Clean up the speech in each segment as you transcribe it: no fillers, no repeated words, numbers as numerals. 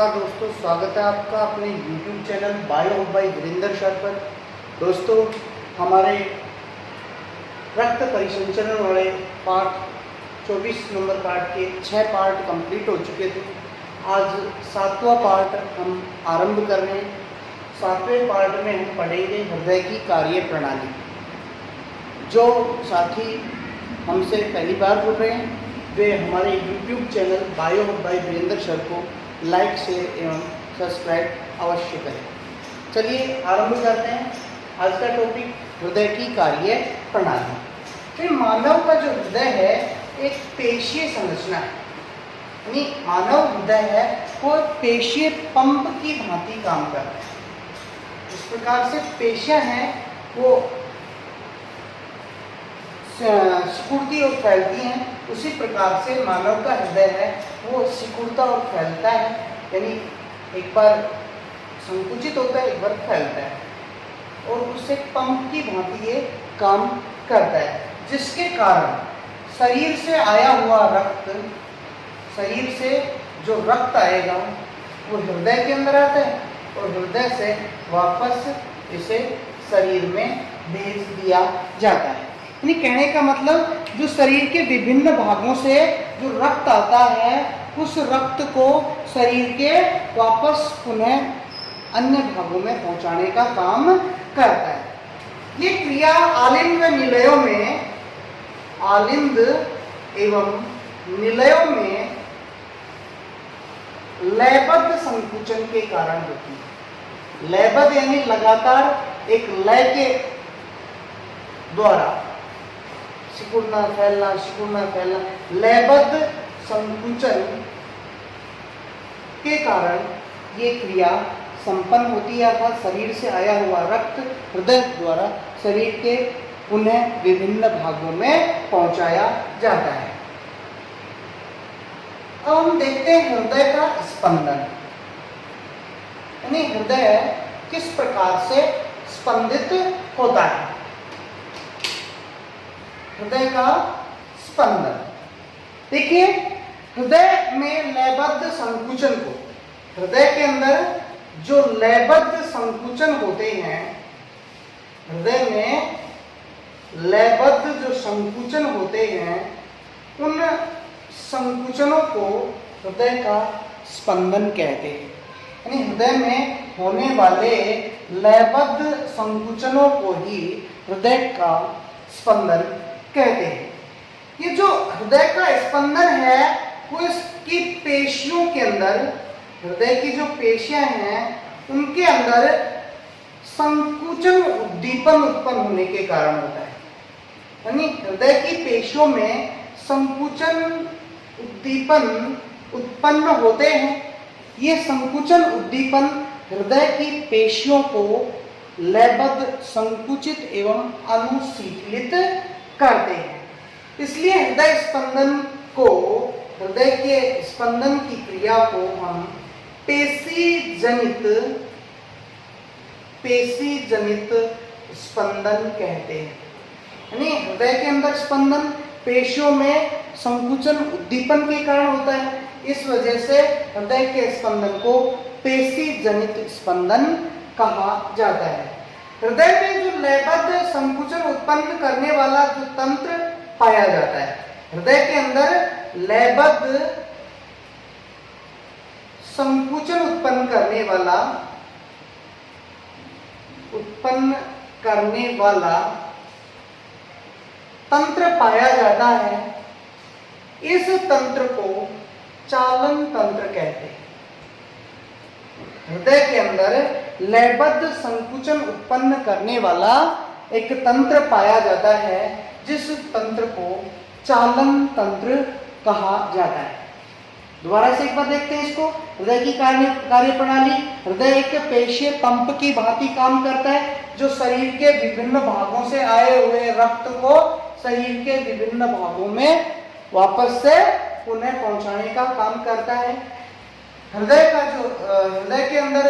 नमस्कार दोस्तों, स्वागत है आपका अपने YouTube channel bio by Virendra sir पर। दोस्तों, हमारे रक्त परिसंचरण वाले पार्ट 24 नंबर पार्ट के 6 पार्ट कंप्लीट हो चुके थे। आज 7वां पार्ट हम आरंभ कर रहे हैं। 7वें पार्ट में हम पढ़ेंगे हृदय की कार्य प्रणाली। जो साथी हमसे पहली बार जुड़ रहे हैं वे हमारे YouTube channel bio by Virendra sir को लाइक शेयर एवं सब्सक्राइब अवश्य करें। चलिए आरंभ करते हैं। आज का टॉपिक हृदय की कार्य प्रणाली। तो मानव का जो हृदय है एक पेशीय संरचना है, यानी मानव हृदय है वो पेशीय पंप की भांति काम कर रहा है। इस प्रकार से पेशियां हैं वो सिकुड़ती और फैलती हैं, उसी प्रकार से मानव का हृदय है वो सिकुड़ता और फैलता है, यानी एक बार संकुचित होता है एक बार फैलता है और उससे पंप की भांति ये काम करता है, जिसके कारण शरीर से आया हुआ रक्त, शरीर से जो रक्त आएगा वो हृदय के अंदर आता है और हृदय से वापस इसे शरीर में भेज दिया जाता है। यानी कहने का मतलब जो शरीर के विभिन्न भागों से जो रक्त आता है उस रक्त को शरीर के वापस पुनः अन्य भागों में पहुंचाने का काम करता है। ये क्रिया आलिंद एवं निलयों में लयबद्ध संकुचन के कारण होती है। लयबद्ध यानी लगातार एक लय के द्वारा सिकुड़ना फैलना, लयबद्ध संकुचन के कारण ये क्रिया संपन्न होती है, अर्थात शरीर से आया हुआ रक्त हृदय द्वारा शरीर के पुनः विभिन्न भागों में पहुंचाया जाता है। अब हम देखते हैं हृदय का स्पंदन, यानी हृदय किस प्रकार से स्पंदित होता है। हृदय का स्पंदन देखिए, हृदय में लयबद्ध संकुचन को, हृदय के अंदर जो लयबद्ध संकुचन होते हैं, हृदय में लयबद्ध जो संकुचन होते हैं उन संकुचनों को हृदय का स्पंदन कहते हैं। यानी हृदय में होने वाले लयबद्ध संकुचनों को ही हृदय का स्पंदन कहते हैं। ये जो हृदय का स्पंदन है वो इसकी पेशियों के अंदर, हृदय की जो पेशियां हैं उनके अंदर संकुचन उद्दीपन उत्पन्न होने के कारण होता है। यानी हृदय की पेशियों में संकुचन उद्दीपन उत्पन्न होते हैं। ये संकुचन उद्दीपन हृदय की पेशियों को लयबद्ध, संकुचित एवं अनुशीतलित करते हैं। इसलिए हृदय स्पंदन को, हृदय के स्पंदन की क्रिया को हम पेशी जनित स्पंदन कहते हैं। यानी हृदय के अंदर स्पंदन पेशियों में संकुचन उद्दीपन के कारण होता है, इस वजह से हृदय के स्पंदन को पेशी जनित स्पंदन कहा जाता है। हृदय में जो लयबद्ध संकुचन उत्पन्न करने वाला जो तंत्र पाया जाता है, हृदय के अंदर लयबद्ध संकुचन उत्पन्न करने वाला तंत्र पाया जाता है। इस तंत्र को चालन तंत्र कहते हैं। हृदय के अंदर लयबद्ध संकुचन उत्पन्न करने वाला एक तंत्र पाया जाता है, जिस तंत्र को चालन तंत्र कहा जाता है। दोबारा से एक बार देखते हैं इसको। हृदय की कार्य प्रणाली। हृदय एक पेशीय पंप की भांति काम करता है, जो शरीर के विभिन्न भागों से आए हुए रक्त को शरीर के विभिन्न भागों में वापस से पुनः पहुंचाने का काम करता है। हृदय के अंदर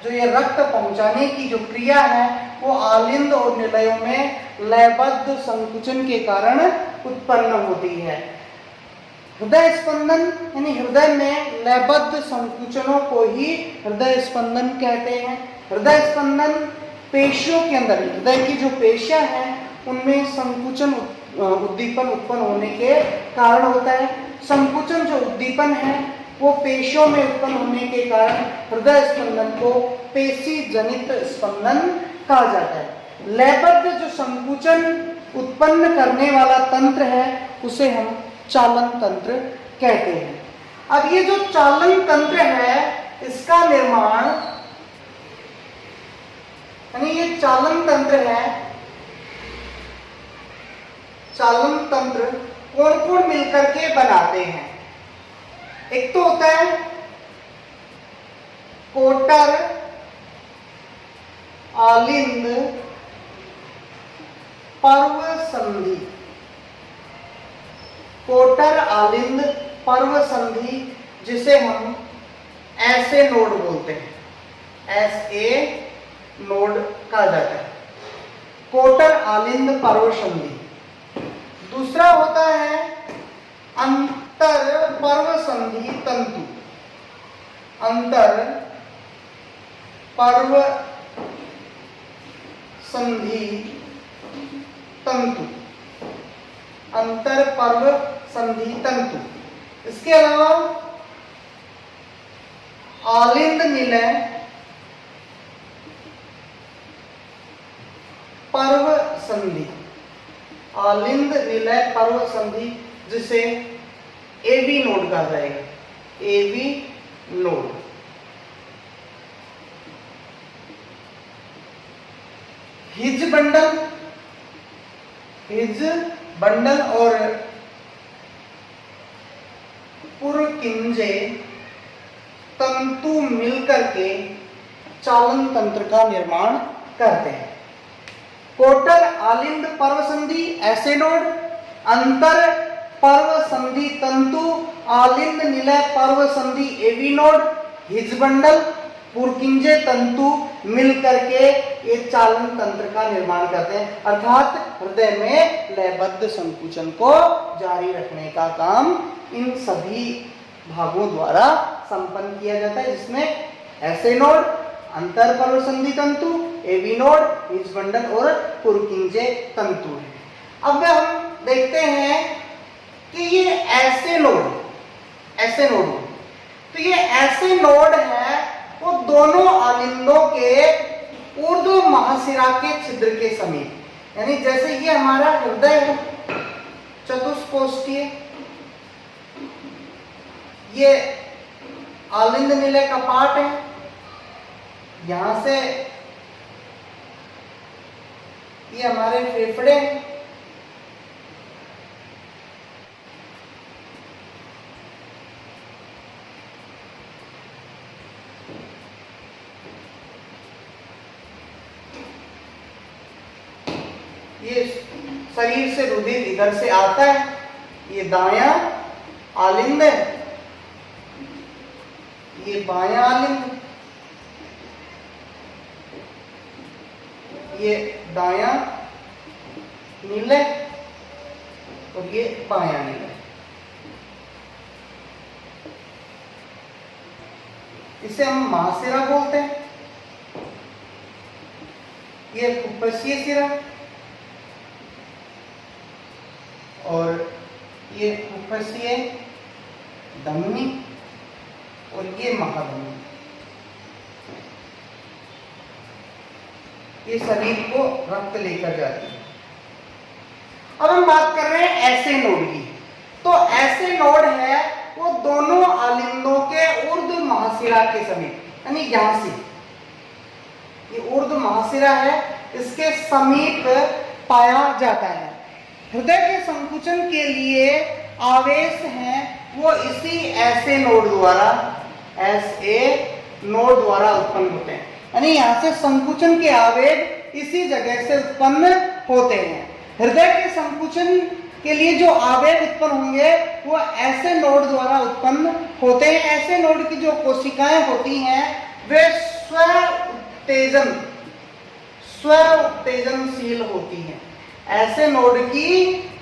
जो ये रक्त पहुंचाने की जो क्रिया है वो आलिंद और निलयों में लयबद्ध संकुचन के कारण उत्पन्न होती है। हृदय स्पंदन यानी हृदय में लयबद्ध संकुचनों को ही हृदय स्पंदन कहते हैं। हृदय स्पंदन पेशियों के अंदर, हृदय की जो पेशियां हैं उनमें संकुचन उद्दीपन उत्पन्न होने के कारण होता है। संकुचन जो उद्दीपन है वो पेशियों में उत्पन्न होने के कारण हृदय स्पंदन को पेशी जनित स्पंदन कहा जाता है। लयबद्ध जो संकुचन उत्पन्न करने वाला तंत्र है उसे हम चालन तंत्र कहते हैं। अब ये जो चालन तंत्र है इसका निर्माण, यानी ये चालन तंत्र है, चालन तंत्र कौन कौन मिलकर के बनाते हैं? एक तो होता है कोटर आलिंद पर्व संधि। कोटर आलिंद पर्व संधि जिसे हम ऐसे नोड बोलते हैं, ऐसे नोड कहा जाता है, कोटर आलिंद पर्व संधि। दूसरा होता है अंतर पर्व संधि तंतु। अंतर पर्व संधि तंतु, अंतर पर्व संधि तंतु। इसके अलावा आलिंद निलय पर्व संधि, आलिंद निलय पर्व संधि जिसे एवी नोड कहा जाएगा, AV node. His bundle, His bundle और पुरकिंजे तंतु मिलकर के चालन तंत्र का निर्माण करते हैं। कोटर आलिंद पर्व संधि ऐसे नोड, अंतर पर्व संधि तंतु आलिंद निलय पर्व संधि AV node, His bundle Purkinje तंतु मिलकर के ये चालन तंत्र का निर्माण करते हैं। अर्थात हृदय में लयबद्ध संकुचन को जारी रखने का काम इन सभी भागों द्वारा संपन्न किया जाता है, जिसमें ऐसे नोड, अंतर पर्व संधि तंतु, एवी नोड, हिज बंडल और पुरकिंजे तंतु है। अब हम देखते हैं कि ये ऐसे नोड, ऐसे नोड, तो ये ऐसे नोड है वो दोनों आलिंदों के ऊर्ध्व महाशिरा के छिद्र के समीप, यानी जैसे ये हमारा हृदय है चतुष्कोष्ठीय, ये आलिंद निलय का पार्ट है, यहां से ये हमारे फेफड़े हैं, ये शरीर से रुधिर इधर से आता है, ये दायां आलिंद है, ये बायां आलिंद, ये दायां निलय और ये बायां निलय। इसे हम महाशिरा बोलते हैं। ये फुफ्फुसीय शिरा और ये फुफ्फुसीय धमनी और ये महाधमनी, ये शरीर को रक्त लेकर जाती है। अब हम बात कर रहे हैं ऐसे नोड की। तो ऐसे नोड है वो दोनों आलिंदों के ऊर्ध्व महाशिरा के समीप, यानी यहां से ये ऊर्ध्व महाशिरा है, इसके समीप पाया जाता है। हृदय के संकुचन के लिए आवेश हैं वो इसी ऐसे नोड द्वारा, ऐसे नोड द्वारा उत्पन्न होते हैं, यानी यहाँ से संकुचन के आवेग इसी जगह से उत्पन्न होते हैं। हृदय के संकुचन के लिए जो आवेग उत्पन्न होंगे वो ऐसे नोड द्वारा उत्पन्न होते हैं। ऐसे नोड की जो कोशिकाएं होती हैं वे स्व उत्तेजनशील होती हैं। ऐसे नोड की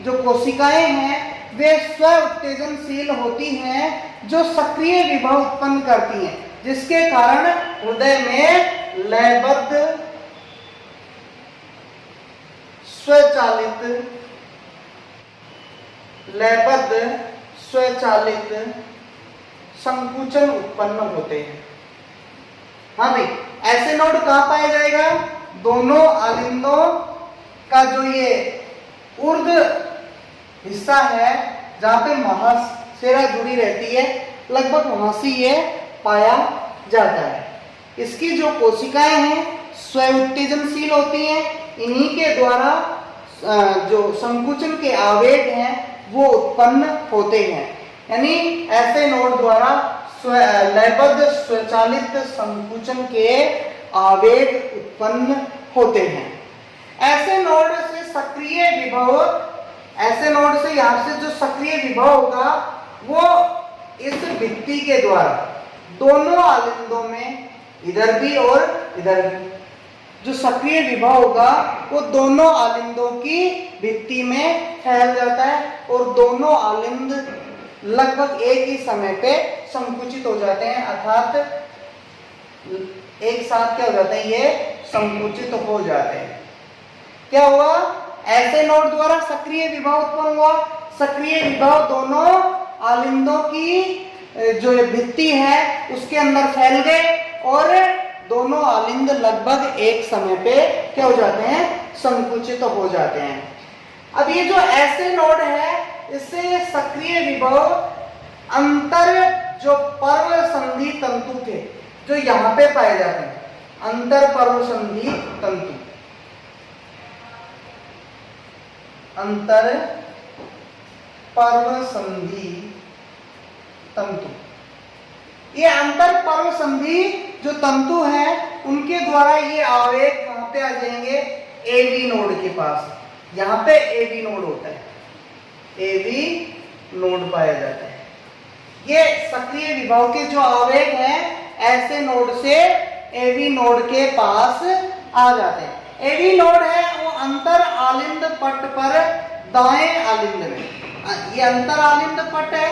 जो कोशिकाएं हैं वे स्व उत्तेजनशील होती हैं जो सक्रिय विभव उत्पन्न करती हैं, जिसके कारण हृदय में लयबद्ध स्वचालित संकुचन उत्पन्न होते हैं। हाँ भाई, ऐसे नोड कहां पाया जाएगा? दोनों आलिंदों का जो ये ऊर्ध्व हिस्सा है जहां पे महाशिरा जुड़ी रहती है, लगभग वहां से ये पाया जाता है। इसकी जो कोशिकाएं हैं स्व उत्तेजनशील होती हैं, इन्हीं के द्वारा जो संकुचन के आवेग हैं वो उत्पन्न होते हैं। यानी ऐसे नोड द्वारा लयबद्ध स्वचालित संकुचन के आवेग उत्पन्न होते हैं। ऐसे नोड से सक्रिय विभव, ऐसे नोड से यहां से जो सक्रिय विभव होगा वो इस भित्ति के द्वारा दोनों आलिंदों में, इधर भी और इधर भी, जो सक्रिय विभव होगा वो दोनों आलिंदों की भित्ति में फैल जाता है और दोनों आलिंद लगभग एक ही समय पे संकुचित हो जाते हैं, अर्थात एक साथ क्या हो जाते हैं, ये संकुचित हो जाते हैं। क्या हुआ? ऐसे नोड द्वारा सक्रिय विभव उत्पन्न हुआ। सक्रिय विभव दोनों आलिंदों की जो भित्ति है उसके अंदर फैल गए और दोनों आलिंद लगभग एक समय पे क्या हो जाते हैं, संकुचित हो जाते हैं। अब ये जो ऐसे नोड है इससे सक्रिय विभव अंतर जो पर्व संधि तंतु थे जो यहां पे पाए जाते हैं, अंतर पर्व संधि तंतु, अंतर पर्व संधि तंतु, ये अंतर पर्व संधि जो तंतु है उनके द्वारा ये आवेग कहां पे आ जाएंगे, एवी नोड के पास। यहां पे एवी नोड होता है, एवी नोड पाया जाता है। ये सक्रिय विभव के जो आवेग हैं ऐसे नोड से एवी नोड के पास आ जाते हैं। एवी नोड है वो अंतर आलिंद पट पर दाएं आलिंद में, ये अंतर आलिंद पट है,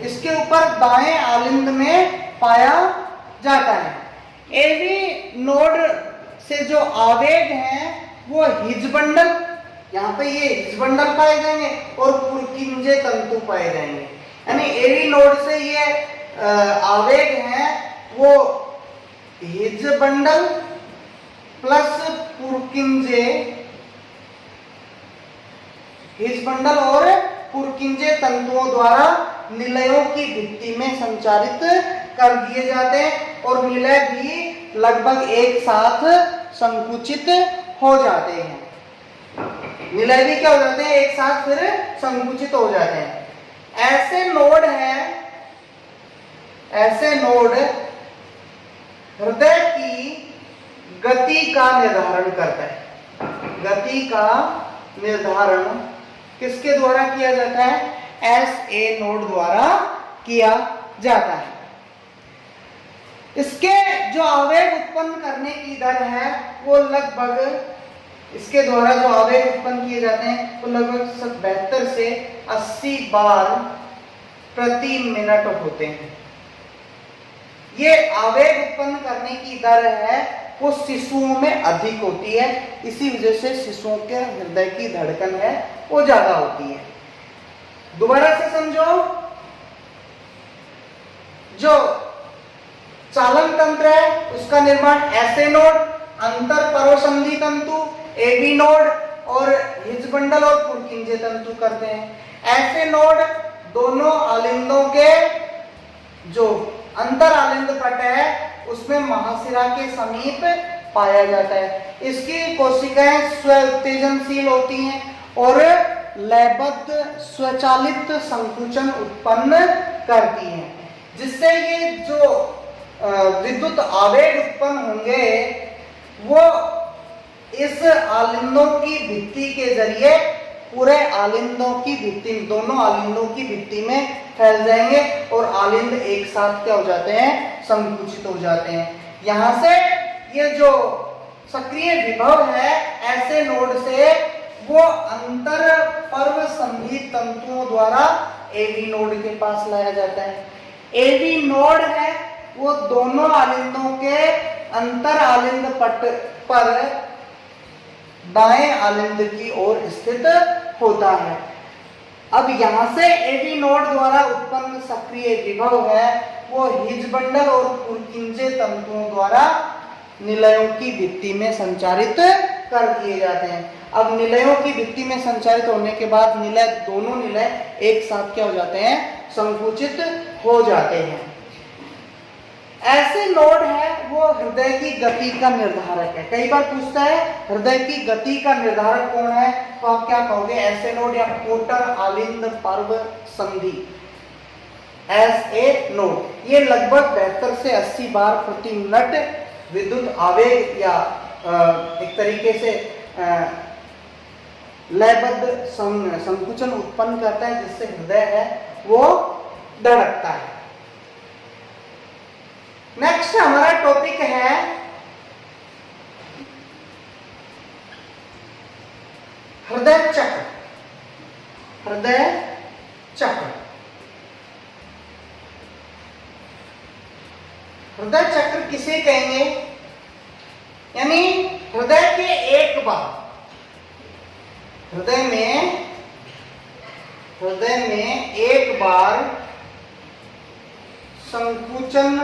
इसके ऊपर दाएं आलिंद में पाया जाता है। एवी नोड से जो आवेग हैं वो हिजबंडल, यहाँ पे ये हिजबंडल पाए जाएंगे और पुरकिंजे तंतु पाए जाएंगे। यानी एवी नोड से ये आवेग हैं वो हिजबंडल प्लस पुरकिंजे, हिजबंडल और पुरकिंजे तंतुओं द्वारा निलयों की भित्ति में संचारित कर दिए जाते हैं और निलय भी लगभग एक साथ संकुचित हो जाते हैं। निलय भी क्या हो जाते हैं, एक साथ फिर संकुचित हो जाते हैं। ऐसे नोड हैं, ऐसे नोड हृदय की गति का निर्धारण करता है। गति का निर्धारण किसके द्वारा किया जाता है, एसए नोड द्वारा किया जाता है। इसके जो आवेग उत्पन्न करने की दर है वो लगभग, इसके द्वारा जो आवेग उत्पन्न किए जाते हैं वो लगभग 72 से 80 बार प्रति मिनट होते हैं। ये आवेग उत्पन्न करने की दर है वो शिशुओं में अधिक होती है, इसी वजह से शिशुओं के हृदय की धड़कन है वो ज्यादा होती है। दोबारा से समझो, जो चालन तंत्र है उसका निर्माण ऐसे नोड, अंतर पर्वसंधि तंतु, एवी नोड और हिजबंडल और पुरकिंजे तंतु करते हैं। ऐसे नोड दोनों आलिंदों के जो अंतर आलिंद पट है उसमें महाशिरा के समीप पाया जाता है। इसकी कोशिकाएं स्व उत्तेजनशील होती हैं और लयबद्ध स्वचालित संकुचन उत्पन्न करती हैं, जिससे ये जो विद्युत आवेग उत्पन्न होंगे वो इस आलिंदों की भित्ति के जरिए पूरे आलिंदों की भित्ति, दोनों आलिंदों की भित्ति में फैल जाएंगे और आलिंद एक साथ क्या हो जाते हैं, संकुचित हो जाते हैं। यहां से ये जो सक्रिय विभव है ऐसे नोड से वो अंतर पर्व संधि तंतुओं द्वारा एवी नोड के पास लाया जाता है। एवी नोड है वो दोनों आलिंदों के अंतर आलिंद पट पर दाएं आलिंद की ओर स्थित होता है। अब यहां से एवी नोड द्वारा उत्पन्न सक्रिय विभव है वो हिजबंडल और पुरकिंजे तंतुओं द्वारा निलयों की भित्ति में संचारित कर दिए जाते हैं। अब निलयों की भित्ति में संचारित होने के बाद निलय, दोनों निलय एक साथ क्या हो जाते हैं, संकुचित हो जाते हैं। ऐसे नोड है वो हृदय की गति का निर्धारक है। कई बार पूछता है हृदय की गति का निर्धारक कौन है, तो आप क्या कहोगे, ऐसे नोड या कोटर आलिंद पर्व संधि एस ए नोड। ये लगभग 72 से 80 बार प्रति मिनट विद्युत आवेग या एक तरीके से लयबद्ध संकुचन उत्पन्न करता है, जिससे हृदय है वो धड़कता है। नेक्स्ट हमारा टॉपिक है हृदय चक्र। हृदय चक्र, हृदय चक्र किसे कहेंगे, यानी हृदय के एक बार, हृदय में एक बार संकुचन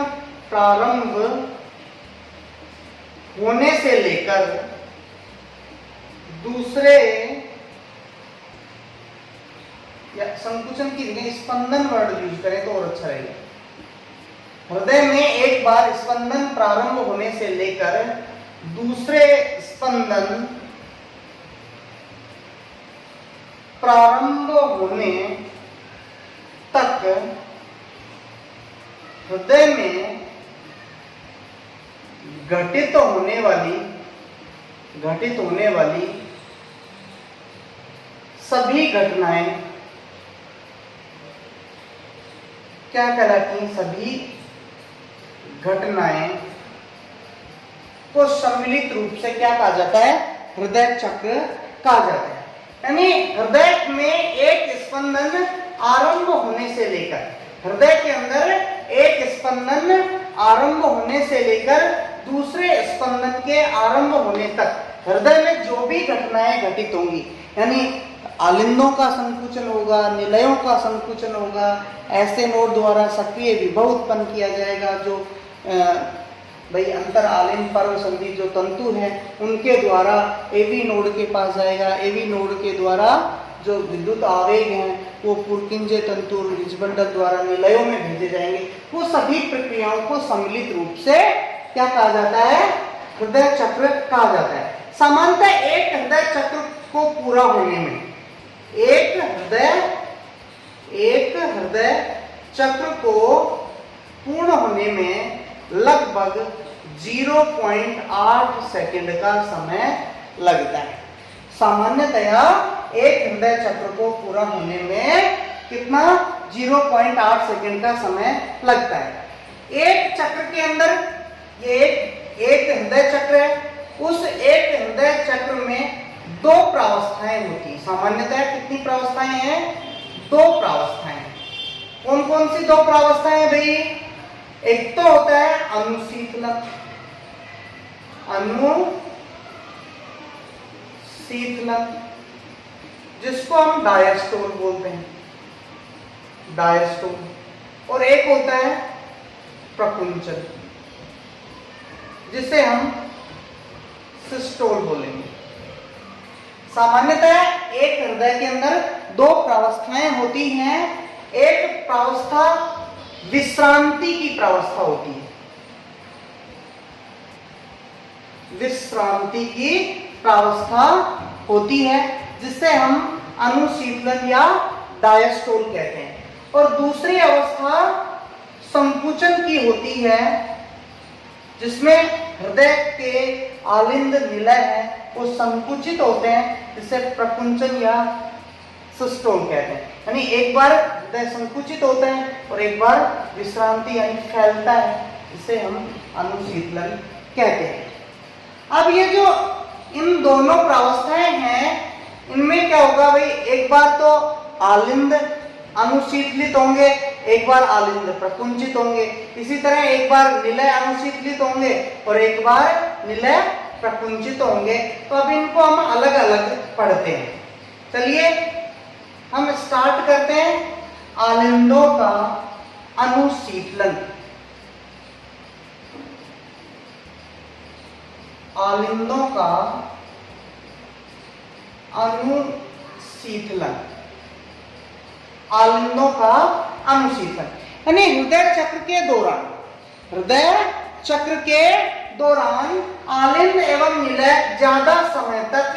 प्रारंभ होने से लेकर दूसरे, या संकुचन की जगह स्पंदन वर्ड यूज करें तो और अच्छा रहेगा। हृदय में एक बार स्पंदन प्रारंभ होने से लेकर दूसरे स्पंदन प्रारंभ होने तक हृदय में घटित होने वाली सभी घटनाएं क्या कहलाती हैं, सभी घटनाएं को सम्मिलित रूप से क्या कहा जाता है, हृदय चक्र कहा जाता है। यानी हृदय में एक स्पंदन आरंभ होने से लेकर, हृदय के अंदर एक स्पंदन आरंभ होने से लेकर दूसरे स्पंदन के आरंभ होने तक हृदय में जो भी घटनाएं घटित होंगी, यानी आलिंदों का संकुचन होगा, निलयों का संकुचन होगा, ऐसे नोड द्वारा सक्रिय विभव उत्पन्न किया जाएगा, जो भाई अंतर आलिंद पर्व संधि जो तंतु है उनके द्वारा एवी नोड के पास जाएगा। एवी नोड के द्वारा जो विद्युत आवेग हैं वो पुरकिंजे तंतु और हिजबंडल द्वारा निलयों में भेजे जाएंगे। वो सभी प्रक्रियाओं को सम्मिलित रूप से क्या कहा जाता है, हृदय चक्र कहा जाता है। सामान्यतः एक हृदय चक्र को पूरा होने में, एक हृदय चक्र को पूर्ण होने में लगभग 0.8 सेकंड का समय लगता है। सामान्यतया एक हृदय चक्र को पूरा होने में कितना, 0.8 सेकंड का समय लगता है। एक चक्र के अंदर ये एक हृदय चक्र है, उस एक हृदय चक्र में दो प्रावस्थाएं होती हैं। सामान्यतः कितनी प्रावस्थाएं हैं, दो प्रावस्थाएं। कौन कौन सी दो प्रावस्थाएं हैं भाई, एक तो होता है अनुशीतलन, जिसको हम डायस्टोल बोलते हैं, डायस्टोल, और एक होता है प्रकुंचन, जिसे हम सिस्टोल बोलेंगे। सामान्यतः एक हृदय के अंदर दो प्रावस्थाएं होती हैं। एक प्रावस्था विश्रांति की प्रावस्था होती है, विश्रांति की प्रावस्था होती है, जिसे हम अनुशीतलन या डायस्टोल कहते हैं। और दूसरी अवस्था संकुचन की होती है, जिसमें हृदय के आलिंद निलय है वो संकुचित होते हैं, जिसे प्रकुंचन या सिस्टोल कहते हैं। यानी एक बार हृदय संकुचित होता है और एक बार विश्रांति यानी फैलता है, जिसे हम अनुशीतलन कहते हैं। अब ये जो इन दोनों प्रावस्थाएं हैं इनमें क्या होगा भाई, एक बार तो आलिंद अनुशीतलित होंगे, एक बार आलिंद प्रकुंचित होंगे, इसी तरह एक बार निलय अनुशीतलित होंगे और एक बार निलय प्रकुंचित होंगे। तो अब इनको हम अलग अलग पढ़ते हैं। चलिए हम स्टार्ट करते हैं आलिंदों का अनुशीतलन। आलिंदों का अनुशीतलन, आलिंदों का अनुशीतलन यानी हृदय चक्र के दौरान, हृदय चक्र के दौरान आलिंद एवं निलय ज्यादा समय तक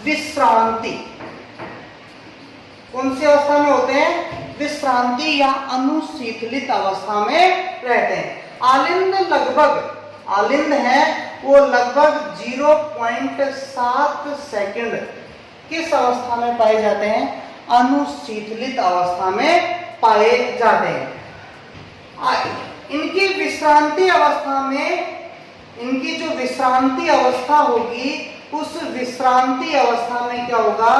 विश्रांति, कौन सी अवस्था में होते हैं, विश्रांति या अनुशीतलित अवस्था में रहते हैं। आलिंद लगभग, आलिंद है वो लगभग 0.7 सेकंड किस अवस्था में पाए जाते हैं, अनुशीतलित अवस्था में पाए जाते हैं। इनकी विश्रांति अवस्था में, इनकी जो विश्रांति अवस्था होगी उस विश्रांति अवस्था में क्या होगा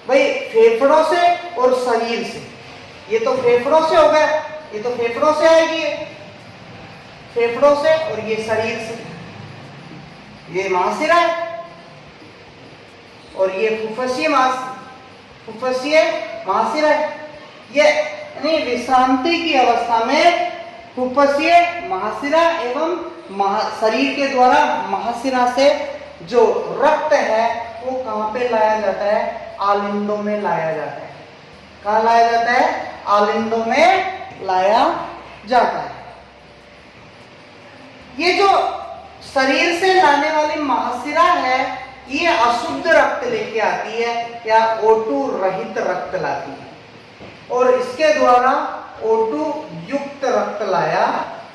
भाई, फेफड़ों से और शरीर से, ये तो फेफड़ों से हो गया, ये तो फेफड़ों से आएगी, फेफड़ों से और ये शरीर से, ये महाशिरा है और ये फुफ्फुसीय महाशिरा है। ये यानी विश्रांति की अवस्था में फुफ्फुसीय महाशिरा एवं शरीर के द्वारा महाशिरा से जो रक्त है वो कहां पे लाया जाता है, आलिंदों में लाया जाता है। कहां लाया जाता है, आलिंदों में लाया जाता है। ये जो शरीर से लाने वाली महाशिरा है ये अशुद्ध रक्त लेके आती है या O2 रहित रक्त लाती है और इसके द्वारा O2 युक्त रक्त लाया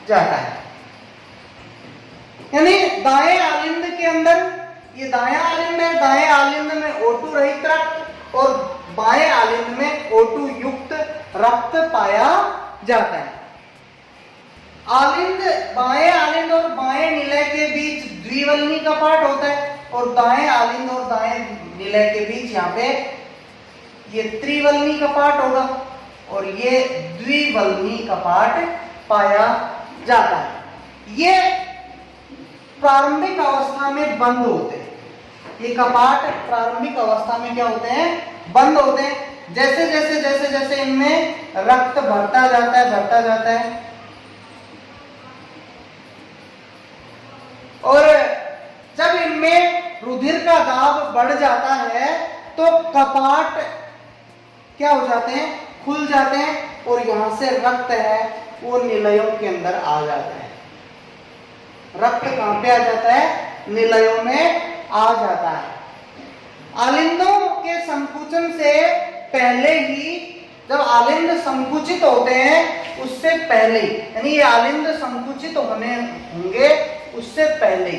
जाता है। यानी दाएं आलिंद के अंदर, ये दायां आलिंद है, दाएं आलिंद में O2 रहित रक्त और बाएं आलिंद में O2 युक्त रक्त पाया जाता है। आलिंद, बाएं आलिंद और बाएं निलय के बीच द्विवल्नी कपाट होता है और दाएं आलिंद और दाएं निलय के बीच यहाँ पे ये त्रिवल्नी कपाट होगा और ये द्विवल्नी कपाट पाया जाता है। ये प्रारंभिक अवस्था में बंद होते हैं, ये कपाट प्रारंभिक अवस्था में क्या होते हैं, बंद होते हैं। जैसे जैसे जैसे जैसे इनमें रक्त भरता जाता है और जब इनमें रुधिर का दाब बढ़ जाता है तो कपाट क्या हो जाते हैं, खुल जाते हैं और यहां से रक्त है वो निलयों के अंदर आ जाता है। रक्त कहां पे आ जाता है, निलयों में आ जाता है। आलिंदों के संकुचन से पहले ही, जब आलिंद संकुचित होते हैं उससे पहले, यानी ये आलिंद संकुचित होने होंगे उससे पहले,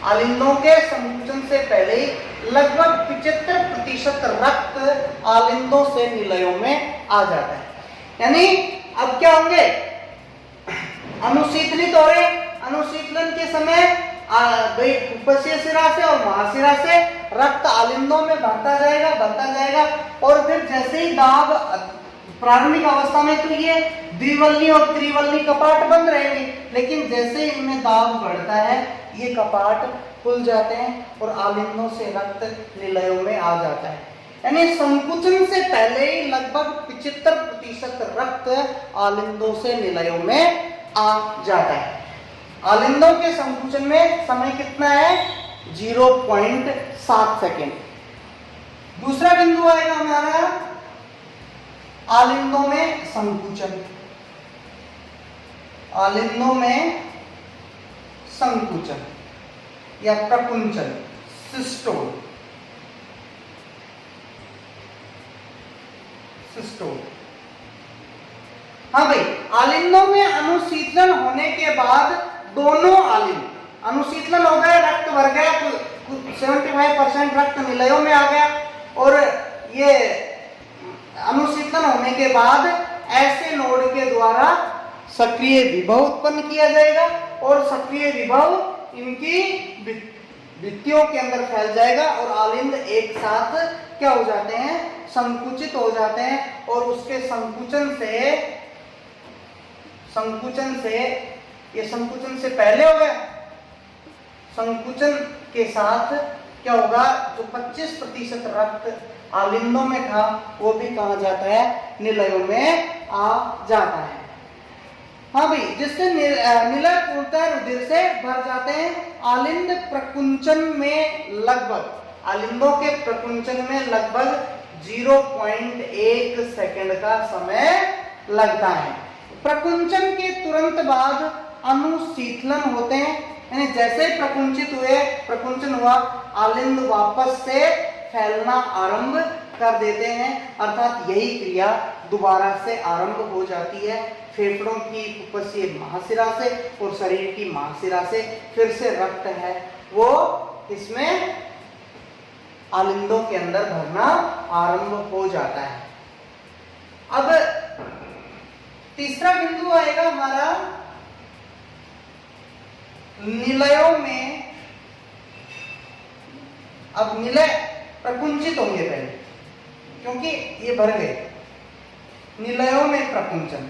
आलिंदों के संकुचन से पहले लगभग 75% रक्त आलिंदों से निलयों में आ जाता है। यानी अब क्या होंगे, अनुशीतलित हो रहे, अनुशीतलन के समय फुफ्फुसीय शिरा से और महाशिरा से रक्त आलिंदों में बढ़ता जाएगा और फिर जैसे ही दाब, प्रारंभिक अवस्था में तो ये द्विवल्नी और त्रिवल्नी कपाट बंद रहेंगे, लेकिन जैसे ही इनमें दाब बढ़ता है ये कपाट खुल जाते हैं और आलिंदों से रक्त निलयों में आ जाता है। यानी संकुचन से पहले ही लगभग 75% रक्त आलिंदों से निलयों में आ जाता है। आलिंदों के संकुचन में समय कितना है, 0.7 सेकेंड। दूसरा बिंदु आएगा हमारा आलिंदों में संकुचन, आलिंदों में संकुचन या प्रकुंचन, सिस्टोल, सिस्टोल। हाँ भाई, आलिंदों में अनुशीतलन होने के बाद दोनों आलिंद, अनुशीतलन हो गया, रक्त भर गया, 75% रक्त निलयों में आ गया और ये अनुशीतलन होने के बाद ऐसे नोड के द्वारा सक्रिय विभव उत्पन्न किया जाएगा और सक्रिय विभव इनकी भित्तियों के अंदर फैल जाएगा और आलिंद एक साथ क्या हो जाते हैं, संकुचित हो जाते हैं और उसके ये संकुचन से पहले हो गया, संकुचन के साथ क्या होगा, जो 25% रक्त आलिंदों में था वो भी कहा जाता है, निलयों में आ जाता है। हाँ भाई, जिससे निलय पूर्णतः रुधिर से भर जाते हैं। आलिंद प्रकुंचन में लगभग, आलिंदों के प्रकुंचन में लगभग 0.1 सेकंड का समय लगता है। प्रकुंचन के तुरंत बाद अनुशीतलन होते हैं, यानी जैसे ही प्रकुंचन हुआ, आलिंद वापस से फैलना आरंभ कर देते हैं, अर्थात यही क्रिया दोबारा से आरंभ हो जाती है। फेफड़ों की उपस्थित महाशिरा से और शरीर की महाशिरा से फिर से रक्त है वो इसमें आलिंदों के अंदर भरना आरंभ हो जाता है। अब तीसरा बिंदु आएगा हमारा निलयों में। अब निलय प्रकुंचित होंगे पहले, क्योंकि ये भर गए। निलयों में प्रकुंचन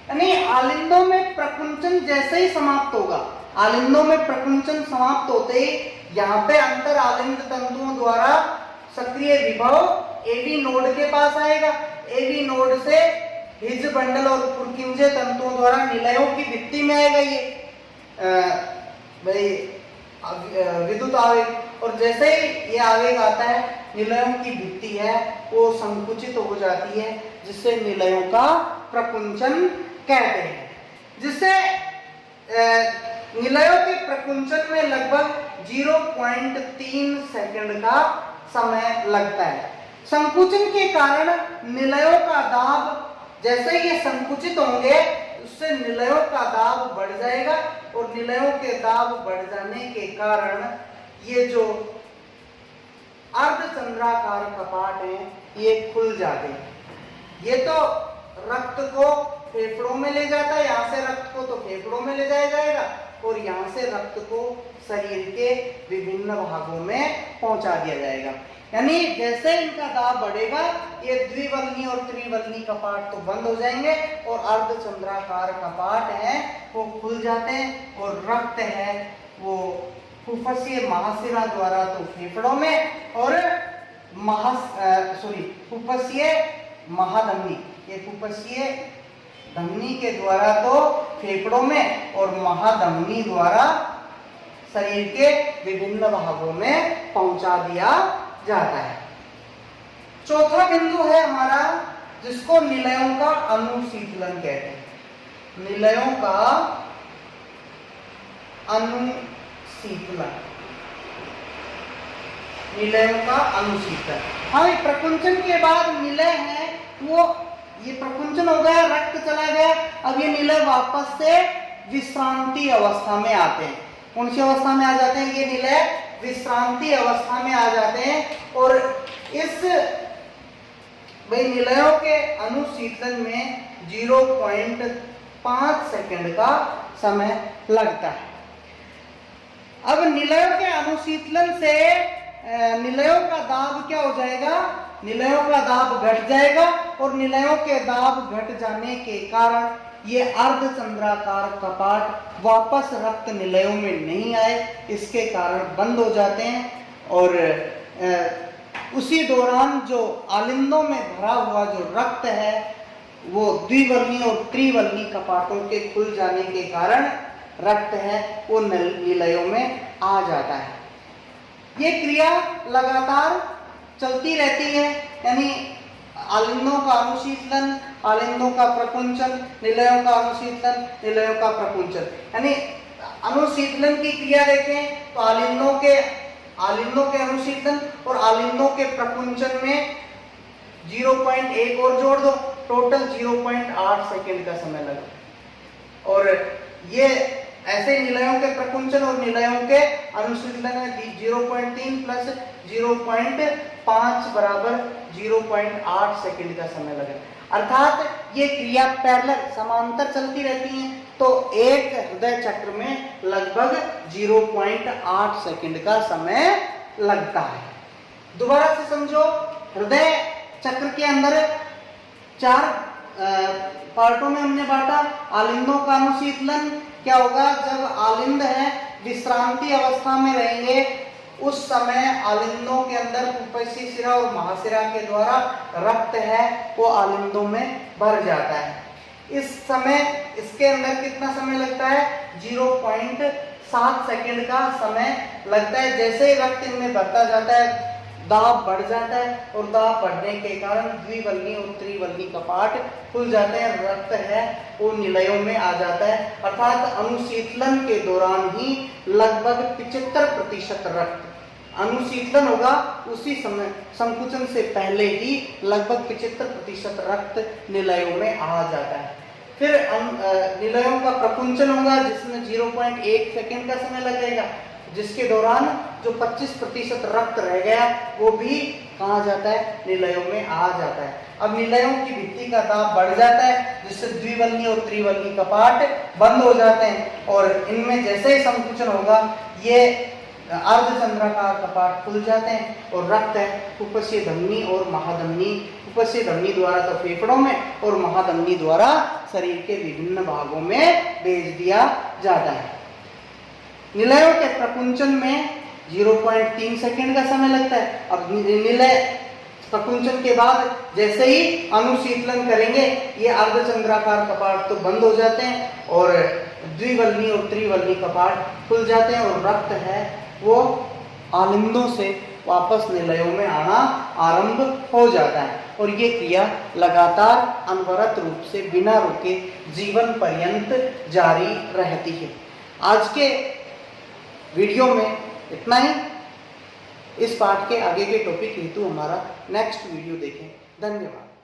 यानी आलिंदों में प्रकुंचन जैसे ही समाप्त होगा, आलिंदों में प्रकुंचन समाप्त होते ही यहाँ पे अंतर आलिंद तंतुओं द्वारा सक्रिय विभव एवी नोड के पास आएगा। एवी नोड से हिज बंडल और पुरकिंजे तंतुओं द्वारा निलयों की भित्ति में आएगा ये विद्युत आवेग, और जैसे ही ये आवेग आता है निलयों की भित्ति है वो संकुचित हो जाती है, जिससे निलयों का प्रकुंचन कहते हैं। जिससे निलयों के प्रकुंचन में लगभग 0.3 सेकंड का समय लगता है। संकुचन के कारण निलयों का दाब, जैसे ये संकुचित होंगे उससे निलयों का दाब बढ़ जाएगा और निलयों के दाब बढ़ जाने के कारण ये जो अर्धचंद्राकार कपाट हैं ये खुल जाते हैं। ये तो रक्त को फेफड़ों में ले जाता है, यहाँ से रक्त को तो फेफड़ों में ले जाया जाएगा और यहाँ से रक्त को शरीर के विभिन्न भागों में पहुंचा दिया जाएगा। यानी जैसे इनका दाब बढ़ेगा ये द्विवल्नी और त्रिवल्नी कपाट तो बंद हो जाएंगे और अर्धचंद्राकार कपाट हैं वो खुल जाते हैं और रक्त है वो फुफ्फुसीय महाशिरा द्वारा तो फेफड़ों में और फुफ्फुसीय महाधमनी, ये फुफ्फुसीय धमनी के द्वारा तो फेफड़ों में और महाधमनी द्वारा शरीर के विभिन्न भागों में पहुंचा दिया जाता है। चौथा बिंदु है हमारा जिसको निलयों का अनुशीतलन कहते हैं। निलयों का अनुशीतलन, निलयों का अनुशीतलन। हाँ, प्रकुंचन के बाद निलय है वो, ये प्रकुंचन हो गया, रक्त चला गया, अब ये निलय वापस से विश्रांति अवस्था में आते हैं। कौन सी अवस्था में आ जाते हैं? ये निलय विश्रांति अवस्था में आ जाते हैं और इस निलयों के अनुशीतलन में 0.5 सेकंड का समय लगता है। अब निलयों के अनुशीतलन से निलयों का दाब क्या हो जाएगा? निलयों का दाब घट जाएगा और निलयों के दाब घट जाने के कारण ये अर्धचंद्राकार कपाट वापस रक्त निलयों में नहीं आए, इसके कारण बंद हो जाते हैं और उसी दौरान जो आलिंदों में भरा हुआ जो रक्त है वो द्विवल्नी और त्रिवल्नी कपाटों के खुल जाने के कारण रक्त है वो निलयों में आ जाता है। ये क्रिया लगातार चलती रहती है, यानी आलिंदों का अनुशीतलन, आलिंदों का प्रकुंचन, निलयों का अनुशीतलन, निलयों का प्रकुंचन। यानी अनुशीतलन की क्रिया देखें तो आलिंदों के अनुशीतलन और आलिंदों के प्रकुंचन में 0.1 और जोड़ दो, टोटल 0.8 सेकेंड का समय लगा। और ये ऐसे निलयों के प्रकुंचन और निलयों के अनुशीतलन में 0.3 प्लस 0.5 बराबर 0.8 सेकेंड का समय लगा। अर्थात ये क्रिया पैरेलल समांतर चलती रहती हैं तो एक हृदय चक्र में लगभग 0.8 सेकंड का समय लगता है। दोबारा से समझो, हृदय चक्र के अंदर 4 पार्टों में हमने बांटा। आलिंदों का अनुशीतलन क्या होगा, जब आलिंद है विश्रांति अवस्था में रहेंगे उस समय आलिंदों के अंदर पुपस्सी शिरा और महाशिरा के द्वारा रक्त है वो आलिंदों में भर जाता है। इस समय इसके अंदर कितना समय लगता है, 0.7 सेकंड का समय लगता है। जैसे ही रक्त इनमें बढ़ता जाता है दाब बढ़ जाता है और दाब बढ़ने के कारण द्विवल्ली और त्रिवल्ली कपाट खुल जाते हैं, रक्त है वो निलयों में आ जाता है। अर्थात अनुशीतलन के दौरान ही लगभग 75% रक्त, अनुशीतलन होगा उसी समय संकुचन से पहले ही लगभग 75% रक्त निलयों में आ जाता है। फिर निलयों का प्रकुंचन होगा जिसमें 0.1 सेकंड का समय लगेगा, जिसके दौरान जो 25% रक्त रह गया वो भी कहाँ जाता है, निलयों में आ जाता है। अब निलयों की भित्ति का दाब बढ़ जाता है जिससे द्विवल्ली और त्रिवल्ली कपाट बंद हो जाते हैं और इनमें जैसे ही संकुचन होगा ये अर्धचंद्राकार कपाट खुल जाते हैं और रक्त है उपस्सीय धमनी और महाधमनी, उपस्सीय धमनी द्वारा तो फेफड़ों में और महाधमनी द्वारा शरीर के विभिन्न भागों में भेज दिया जाता है। निलयों के प्रकुंचन में 0.3 सेकंड का समय लगता है। अब निलय प्रकुंचन के बाद जैसे ही अनुशीतलन करेंगे ये अर्धचंद्राकार कपाट तो बंद हो जाते हैं और द्विवल्ली और त्रिवल्ली कपाट खुल जाते हैं और रक्त है वो आलिंदों से वापस निलयों में आना आरंभ हो जाता है और ये क्रिया लगातार अनवरत रूप से बिना रुके जीवन पर्यंत जारी रहती है। आज के वीडियो में इतना ही। इस पाठ के आगे के टॉपिक हेतु हमारा नेक्स्ट वीडियो देखें। धन्यवाद।